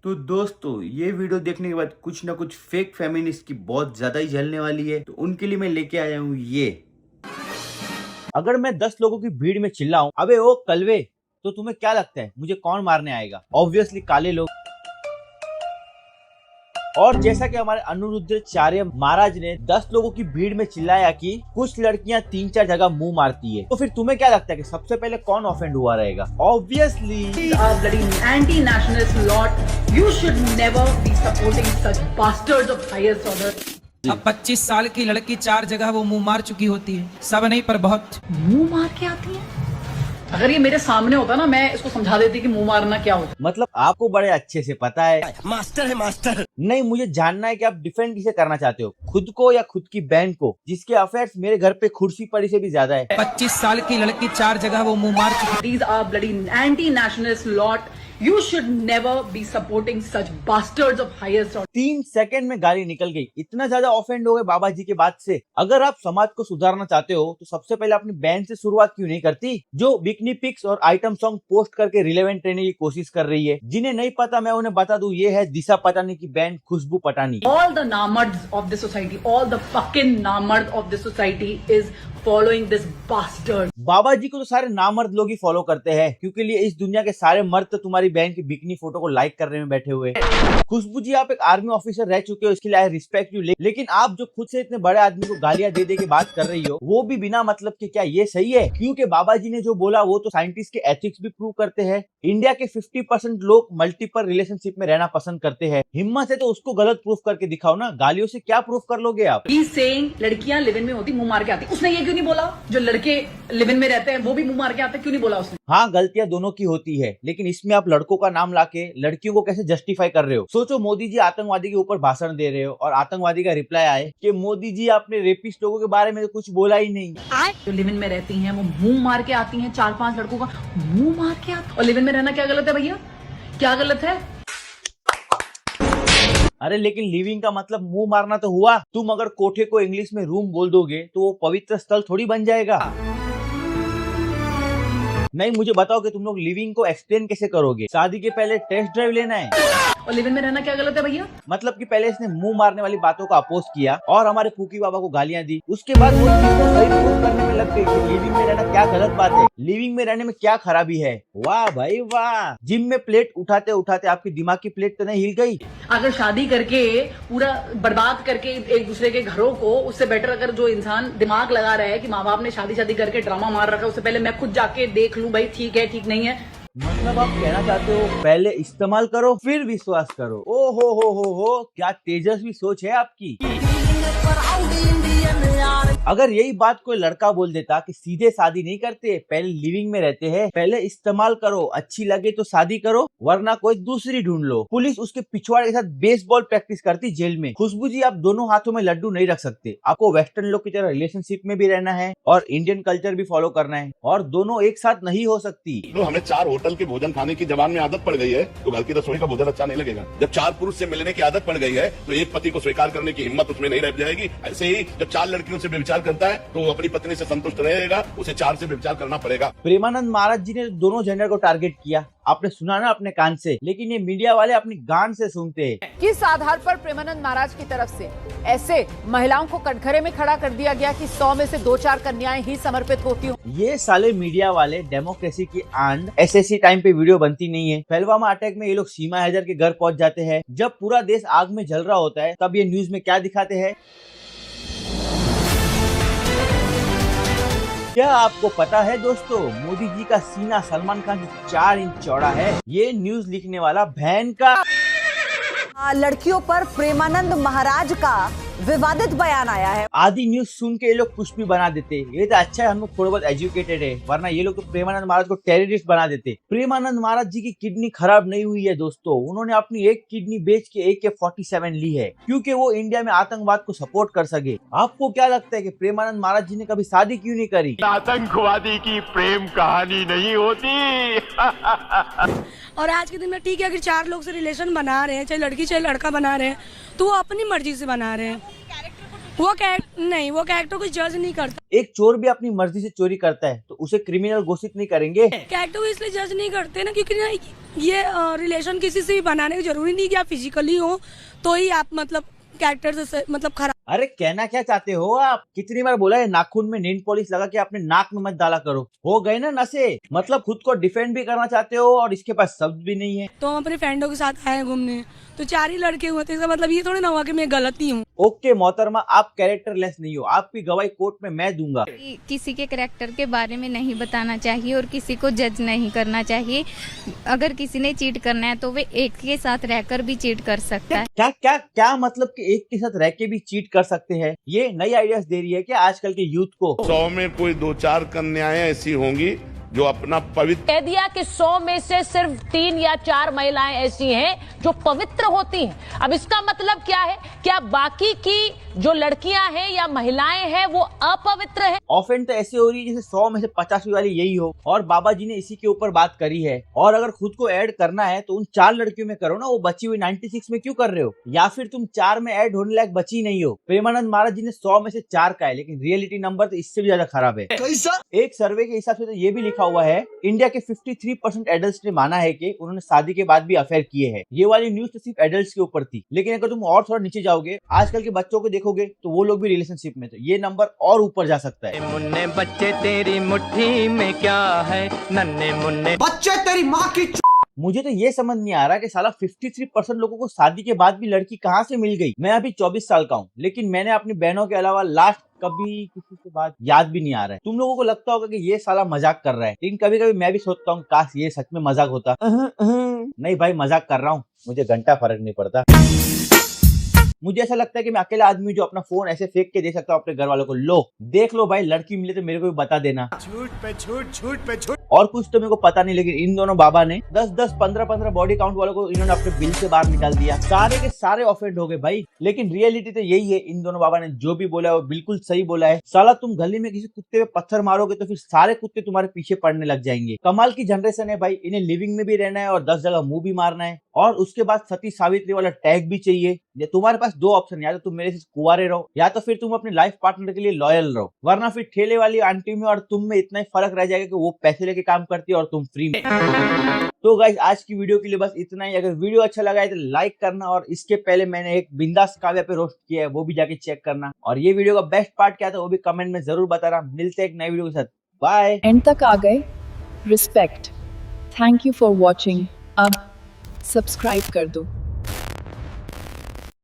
तो दोस्तों ये वीडियो देखने के बाद कुछ ना कुछ फेक फेमिनिस्ट की बहुत ज्यादा ही जलने वाली है, तो उनके लिए मैं लेके आया हूँ ये। अगर मैं 10 लोगों की भीड़ में चिल्लाऊं, अबे ओ कलवे, तो तुम्हें क्या लगता है मुझे कौन मारने आएगा? ऑब्वियसली काले लोग। और जैसा कि हमारे अनिरुद्धाचार्य महाराज ने 10 लोगों की भीड़ में चिल्लाया कि कुछ लड़कियां 3-4 जगह मुंह मारती है, तो फिर तुम्हें क्या लगता है कि सबसे पहले कौन ऑफेंड हुआ रहेगा? Obviously bloody anti-nationalist lot. You should never be supporting such bastards of highest order. अब 25 साल की लड़की 4 जगह वो मुंह मार चुकी होती है, सब नहीं पर बहुत। मुंह मार के आती है। अगर ये मेरे सामने होता ना, मैं इसको समझा देती कि मुंह मारना क्या होता। मतलब आपको बड़े अच्छे से पता है। मास्टर है मास्टर। नहीं, मुझे जानना है कि आप डिफेंड किसे करना चाहते हो, खुद को या खुद की बहन को, जिसके अफेयर्स मेरे घर पे खुर्सी पड़ी से भी ज्यादा है। 25 साल की लड़की 4 जगह वो मुंह मार चुकी। These are bloody anti-nationalist lot. You should never be supporting such bastards of highest order. 3 second में गाली निकल गई। इतना ज्यादा ऑफेंड हो गए बाबा जी के बात से। अगर आप समाज को सुधारना चाहते हो तो सबसे पहले अपनी बहन से शुरुआत क्यों नहीं करती, जो बिकनी पिक्स और आइटम सॉन्ग पोस्ट करके रिलेवेंट रहने की कोशिश कर रही है। जिन्हें नहीं पता मैं उन्हें बता दूं, ये है दिशा पटानी की बहन खुशबू Patani. All the namards of the society, all the fucking namards of the society is following this bastard. बाबा जी को तो सारे नामर्द लोग ही फॉलो करते हैं, क्योंकि लिए इस दुनिया के सारे मर्द तो तुम्हारी बहन की बिकनी फोटो को लाइक करने में बैठे हुए। खुशबू जी, आप एक आर्मी ऑफिसर रह चुके हो, इसके लिए आई रिस्पेक्ट यू, लेकिन आप जो खुद से इतने बड़े आदमी को गालियां दे दे के बात कर रही हो, वो भी बिना मतलब के, क्या ये सही है? क्योंकि बाबा जी ने जो बोला वो तो साइंटिस्ट के एथिक्स भी प्रूव करते हैं। इंडिया के 50% लोग मल्टीपल रिलेशनशिप में रहना पसंद करते हैं। हिम्मत है तो उसको गलत प्रूफ करके दिखाओ ना, गालियों से क्या प्रूफ कर लोगे आप? He's saying लड़कियां लिव इन में होती मुंह मार के आती। उसने ये क्यों नहीं बोला जो लड़के लिव इन में रहते हैं वो भी मुंह मार के आते? क्यों नहीं बोला उसने? हाँ, गलतियां दोनों की होती है, लेकिन इसमें आप लड़कों का नाम लाके लड़कियों को कैसे जस्टिफाई कर रहे हो? सोचो, मोदी जी आतंकवादी के ऊपर भाषण दे रहे हो और आतंकवादी का रिप्लाई आए कि मोदी जी आपने रेपिस्ट लोगों के बारे में तो कुछ बोला ही नहीं। जो लिव इन में रहती हैं वो मुंह मार के आती हैं, 4-5 लड़कों का मुंह मार के आती। और लिव इन में रहना क्या गलत है भैया? क्या गलत है? अरे लेकिन लिविंग का मतलब मुंह मारना तो हुआ। तुम अगर कोठे को इंग्लिश में रूम बोल दोगे तो वो पवित्र स्थल थोड़ी बन जाएगा। नहीं, मुझे बताओ कि तुम लोग लिविंग को एक्सप्लेन कैसे करोगे? शादी के पहले टेस्ट ड्राइव लेना है। और लिव इन में रहना क्या गलत है भैया? मतलब कि पहले इसने मुंह मारने वाली बातों का अपोज किया और हमारे फूकी बाबा को गालियां दी, उसके बाद वो चीज को सही प्रूव करने में लग गई कि लिविंग में रहना क्या गलत बात है, लिविंग में रहने में क्या खराबी है। वाह भाई वाह! जिम में प्लेट उठाते उठाते आपकी दिमाग की प्लेट तो नहीं हिल गई? अगर शादी करके पूरा बर्बाद करके एक दूसरे के घरों को, उससे बेटर अगर जो इंसान दिमाग लगा रहा है कि माँ बाप ने शादी करके ड्रामा मार रखा है, उससे पहले मैं खुद जाके देख लूं भाई ठीक है ठीक नहीं है। मतलब आप कहना चाहते हो पहले इस्तेमाल करो फिर विश्वास करो। ओ हो, क्या तेजस्वी सोच है आपकी। अगर यही बात कोई लड़का बोल देता कि सीधे शादी नहीं करते, पहले लिविंग में रहते हैं, पहले इस्तेमाल करो, अच्छी लगे तो शादी करो वरना कोई दूसरी ढूंढ लो, पुलिस उसके पिछवाड़े के साथ बेसबॉल प्रैक्टिस करती जेल में। खुशबू जी, आप दोनों हाथों में लड्डू नहीं रख सकते। आपको वेस्टर्न लोग की तरह रिलेशनशिप में भी रहना है और इंडियन कल्चर भी फॉलो करना है, और दोनों एक साथ नहीं हो सकती। तो हमें 4 होटल के भोजन खाने की जबान में आदत पड़ गई है तो घर की रसोई का भोजन अच्छा नहीं लगेगा। जब 4 पुरुष से मिलने की आदत पड़ गई है तो एक पति को स्वीकार करने की हिम्मत उसमें नहीं रह जाएगी। ऐसे ही जब 4 लड़कियों से व्यभिचार करता है तो वो अपनी पत्नी से संतुष्ट रहेगा, उसे 4 से व्यभिचार करना पड़ेगा। प्रेमानंद महाराज जी ने दोनों जेंडर को टारगेट किया, आपने सुना ना अपने कान से, लेकिन ये मीडिया वाले अपनी गांड से सुनते हैं। किस आधार पर प्रेमानंद महाराज की तरफ से ऐसे महिलाओं को कटघरे में खड़ा कर दिया गया कि 100 में से 2-4 कन्याएं ही समर्पित होती हो? ये साले मीडिया वाले डेमोक्रेसी की आंड एसएससी टाइम पे वीडियो बनती नहीं है। पुलवामा अटैक में ये लोग सीमा हैदर के घर पहुंच जाते हैं। जब पूरा देश आग में जल रहा होता है तब ये न्यूज में क्या दिखाते हैं? क्या आपको पता है दोस्तों, मोदी जी का सीना सलमान खान से 4 इंच चौड़ा है। ये न्यूज लिखने वाला बहन का लड़कियों पर प्रेमानंद महाराज का विवादित बयान आया है। आधी न्यूज सुन के ये लोग कुछ भी बना देते। ये तो अच्छा है हम लोग थोड़े बहुत एजुकेटेड है, वरना ये लोग तो प्रेमानंद महाराज को टेररिस्ट बना देते। प्रेमानंद महाराज जी की किडनी खराब नहीं हुई है दोस्तों, उन्होंने अपनी एक किडनी बेच के AK-47 ली है क्योंकि वो इंडिया में आतंकवाद को सपोर्ट कर सके। आपको क्या लगता है कि प्रेमानंद महाराज जी ने कभी शादी क्यों नहीं करी? आतंकवादी की प्रेम कहानी नहीं होती। और आज के दिन में ठीक है, अगर 4 लोग से रिलेशन बना रहे हैं, चाहे लड़की चाहे लड़का बना रहे हैं, तो वो अपनी मर्जी से बना रहे हैं। वो कैरेक्टर को जज नहीं करता। एक चोर भी अपनी मर्जी से चोरी करता है तो उसे क्रिमिनल घोषित नहीं करेंगे। कैरेक्टर को इसलिए जज नहीं करते ना क्योंकि ना ये रिलेशन किसी से भी बनाने की जरूरी नहीं कि आप फिजिकली हो तो ही आप मतलब कैरेक्टर से मतलब खराब। अरे कहना क्या चाहते हो आप? कितनी बार बोला है नाखून में नेल पॉलिश लगा के अपने नाक में मत डाला करो। हो गए ना नशे। मतलब खुद को डिफेंड भी करना चाहते हो और इसके पास शब्द भी नहीं है। तो हम अपने फ्रेंडों के साथ आए घूमने तो 4 ही लड़के हुए थे, इसका मतलब ये थोड़ी ना हुआ कि मैं गलती हूँ। ओके मोहतरमा, आप कैरेक्टरलेस नहीं हो। आपकी गवाही कोर्ट में मैं दूंगा। किसी के कैरेक्टर के बारे में नहीं बताना चाहिए और किसी को जज नहीं करना चाहिए। अगर किसी ने चीट करना है तो वे एक के साथ रहकर भी चीट कर सकता है। क्या क्या क्या मतलब कि एक के साथ रह के भी चीट कर सकते हैं? ये नई आइडियाज दे रही है क्या आजकल के यूथ को? 100 में कोई 2-4 कन्याएं ऐसी होंगी जो अपना पवित्र कह दिया कि 100 में से सिर्फ 3 या 4 महिलाएं ऐसी हैं जो पवित्र होती हैं। अब इसका मतलब क्या है? क्या बाकी की जो लड़कियां हैं या महिलाएं हैं वो अपवित्र हैं? ऑफेंड तो ऐसे हो रही है जैसे 100 में से 85 वाली यही हो। और बाबा जी ने इसी के ऊपर बात करी है। और अगर खुद को ऐड करना है तो उन 4 लड़कियों में करो ना, वो बची हुई 96 में क्यों कर रहे हो? या फिर तुम 4 में ऐड होने लायक बची नहीं हो। प्रेमानंद महाराज जी ने 100 में से 4 का है, लेकिन रियलिटी नंबर तो इससे भी ज्यादा खराब है। एक सर्वे के हिसाब से तो ये भी लिखा हुआ है इंडिया के 53% एडल्ट्स ने माना है कि उन्होंने शादी के बाद भी अफेयर किए हैं। ये वाली न्यूज तो सिर्फ एडल्ट्स के ऊपर थी, लेकिन अगर तुम और थोड़ा नीचे जाओगे, आजकल के बच्चों को देखोगे तो वो लोग भी रिलेशनशिप में, तो ये नंबर और ऊपर जा सकता है। मुन्ने बच्चे तेरी मुट्ठी में क्या है, नन्हे मुन्ने बच्चे तेरी माँ की। मुझे तो ये समझ नहीं आ रहा कि साला 53% लोगों को शादी के बाद भी लड़की कहाँ से मिल गई। मैं अभी 24 साल का हूँ, लेकिन मैंने अपनी बहनों के अलावा लास्ट कभी किसी से बात याद भी नहीं आ रहा है। तुम लोगों को लगता होगा कि ये साला मजाक कर रहा है, लेकिन कभी कभी मैं भी सोचता हूँ काश ये सच में मजाक होता। नहीं भाई, मजाक कर रहा हूँ, मुझे घंटा फर्क नहीं पड़ता। मुझे ऐसा लगता है कि मैं अकेला आदमी जो अपना फोन ऐसे फेंक के दे सकता हूँ अपने घर वालों को, लो देख लो भाई, लड़की मिले तो मेरे को भी बता देना। झूठ पे झूठ, झूठ पे झूठ। और कुछ तो मेरे को पता नहीं, लेकिन इन दोनों बाबा ने 10-10, 15-15 बॉडी काउंट वालों को इन्होंने अपने बिल से बाहर निकाल दिया। सारे के सारे ऑफेंड हो गए भाई। लेकिन रियलिटी तो यही है, इन दोनों बाबा ने जो भी बोला है वो बिल्कुल सही बोला है। साला तुम गली में किसी कुत्ते पे पत्थर मारोगे तो फिर सारे कुत्ते तुम्हारे पीछे पड़ने लग जाएंगे। कमाल की जनरेशन है भाई, इन्हें लिविंग में भी रहना है और 10 जगह मुंह भी मारना है, और उसके बाद सती सावित्री वाला टैग भी चाहिए। ये तुम्हारे पास 2 ऑप्शन, या तो तुम मेरे से कुंवारे रहो या तो फिर तुम अपने लाइफ पार्टनर के लिए लॉयल रहो, वरना फिर ठेले वाली आंटी में और तुम में इतना ही फर्क रह जाएगा कि वो पैसे लेके काम करती है और तुम फ्री में। तो गाइस, आज की वीडियो के लिए बस इतना ही। अगर वीडियो अच्छा लगा है तो लाइक करना, और इसके पहले मैंने एक बिंदास काव्या पे रोस्ट किया है, वो भी जाके चेक करना। और ये वीडियो का बेस्ट पार्ट क्या था वो भी कमेंट में जरूर बताना। मिलते हैं एक नई वीडियो के साथ, बाय। एंड तक आ गए, respect, thank you for watching. अब सब्सक्राइब कर दो।